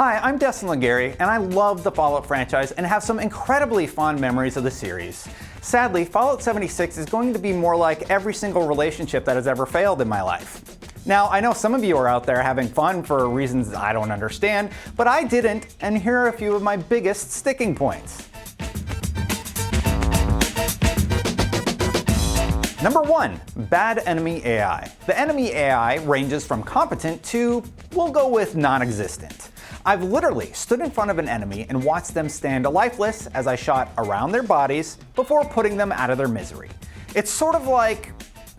Hi, I'm Destin Legary, and I love the Fallout franchise and have some incredibly fond memories of the series. Sadly, Fallout 76 is going to be more like every single relationship that has ever failed in my life. Now, I know some of you are out there having fun for reasons I don't understand, but I didn't, and here are a few of my biggest sticking points. Number 1, bad enemy AI. The enemy AI ranges from competent to, we'll go with non-existent. I've literally stood in front of an enemy and watched them stand lifeless as I shot around their bodies before putting them out of their misery. It's sort of like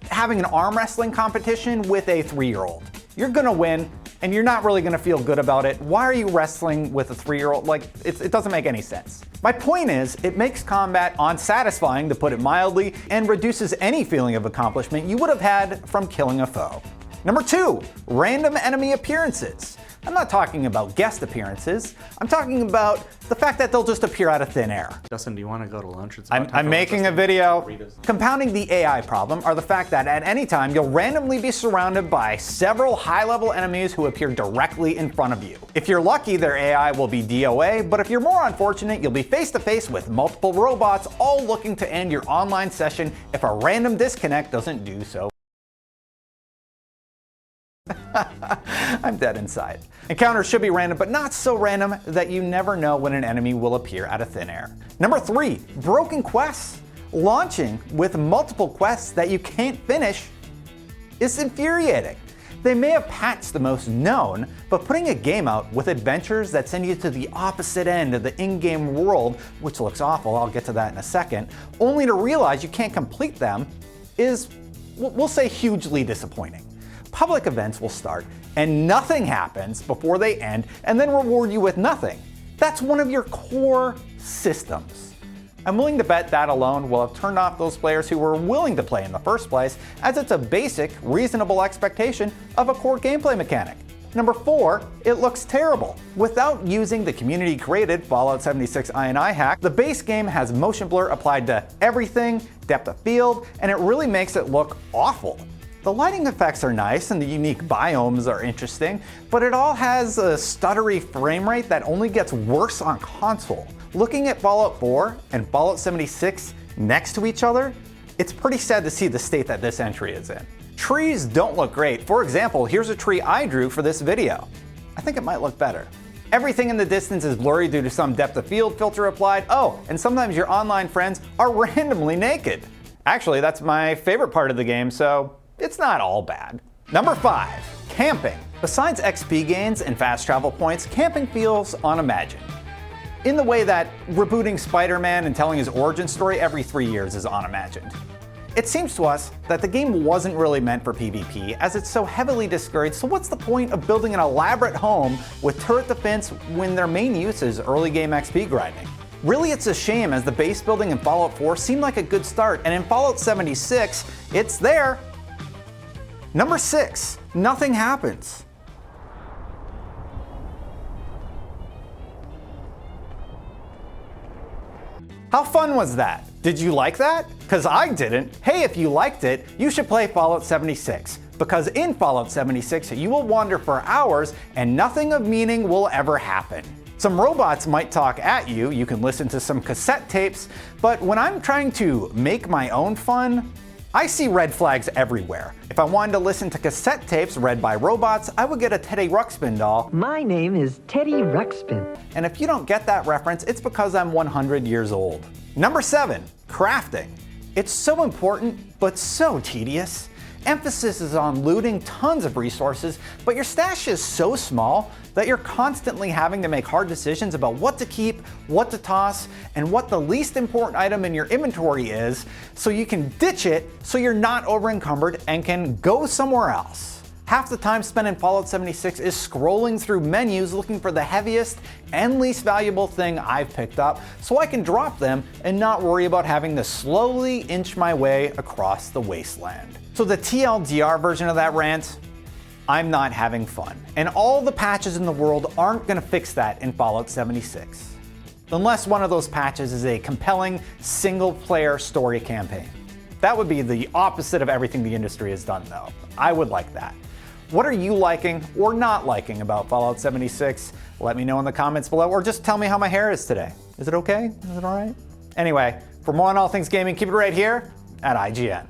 having an arm wrestling competition with a 3-year-old. You're gonna win, and you're not really gonna feel good about it. Why are you wrestling with a 3-year-old? Like, it doesn't make any sense. My point is, it makes combat unsatisfying, to put it mildly, and reduces any feeling of accomplishment you would have had from killing a foe. Number 2, random enemy appearances. I'm not talking about guest appearances. I'm talking about the fact that they'll just appear out of thin air. Justin, do you want to go to lunch? I'm making a video. Compounding the AI problem are the fact that at any time you'll randomly be surrounded by several high-level enemies who appear directly in front of you. If you're lucky, their AI will be DOA, but if you're more unfortunate, you'll be face-to-face with multiple robots all looking to end your online session if a random disconnect doesn't do so. I'm dead inside. Encounters should be random, but not so random that you never know when an enemy will appear out of thin air. Number 3, broken quests. Launching with multiple quests that you can't finish is infuriating. They may have patched the most known, but putting a game out with adventures that send you to the opposite end of the in-game world, which looks awful, I'll get to that in a second, only to realize you can't complete them is, we'll say, hugely disappointing. Public events will start and nothing happens before they end and then reward you with nothing. That's one of your core systems. I'm willing to bet that alone will have turned off those players who were willing to play in the first place, as it's a basic, reasonable expectation of a core gameplay mechanic. Number 4, it looks terrible. Without using the community-created Fallout 76 INI hack, the base game has motion blur applied to everything, depth of field, and it really makes it look awful. The lighting effects are nice and the unique biomes are interesting, but it all has a stuttery frame rate that only gets worse on console. Looking at Fallout 4 and Fallout 76 next to each other, it's pretty sad to see the state that this entry is in. Trees don't look great. For example, here's a tree I drew for this video. I think it might look better. Everything in the distance is blurry due to some depth of field filter applied. Oh, and sometimes your online friends are randomly naked. Actually, that's my favorite part of the game, so it's not all bad. Number 5, camping. Besides XP gains and fast travel points, camping feels unimagined. In the way that rebooting Spider-Man and telling his origin story every 3 years is unimagined. It seems to us that the game wasn't really meant for PvP, as it's so heavily discouraged, so what's the point of building an elaborate home with turret defense when their main use is early game XP grinding? Really, it's a shame, as the base building in Fallout 4 seemed like a good start, and in Fallout 76, it's there. Number 6, nothing happens. How fun was that? Did you like that? Because I didn't. Hey, if you liked it, you should play Fallout 76. Because in Fallout 76, you will wander for hours and nothing of meaning will ever happen. Some robots might talk at you, you can listen to some cassette tapes, but when I'm trying to make my own fun, I see red flags everywhere. If I wanted to listen to cassette tapes read by robots, I would get a Teddy Ruxpin doll. My name is Teddy Ruxpin. And if you don't get that reference, it's because I'm 100 years old. Number 7, crafting. It's so important, but so tedious. Emphasis is on looting tons of resources, but your stash is so small that you're constantly having to make hard decisions about what to keep, what to toss, and what the least important item in your inventory is, so you can ditch it so you're not over-encumbered and can go somewhere else. Half the time spent in Fallout 76 is scrolling through menus looking for the heaviest and least valuable thing I've picked up, so I can drop them and not worry about having to slowly inch my way across the wasteland. So the TLDR version of that rant, I'm not having fun. And all the patches in the world aren't gonna fix that in Fallout 76. Unless one of those patches is a compelling single-player story campaign. That would be the opposite of everything the industry has done, though. I would like that. What are you liking or not liking about Fallout 76? Let me know in the comments below, or just tell me how my hair is today. Is it okay? Is it all right? Anyway, for more on all things gaming, keep it right here at IGN.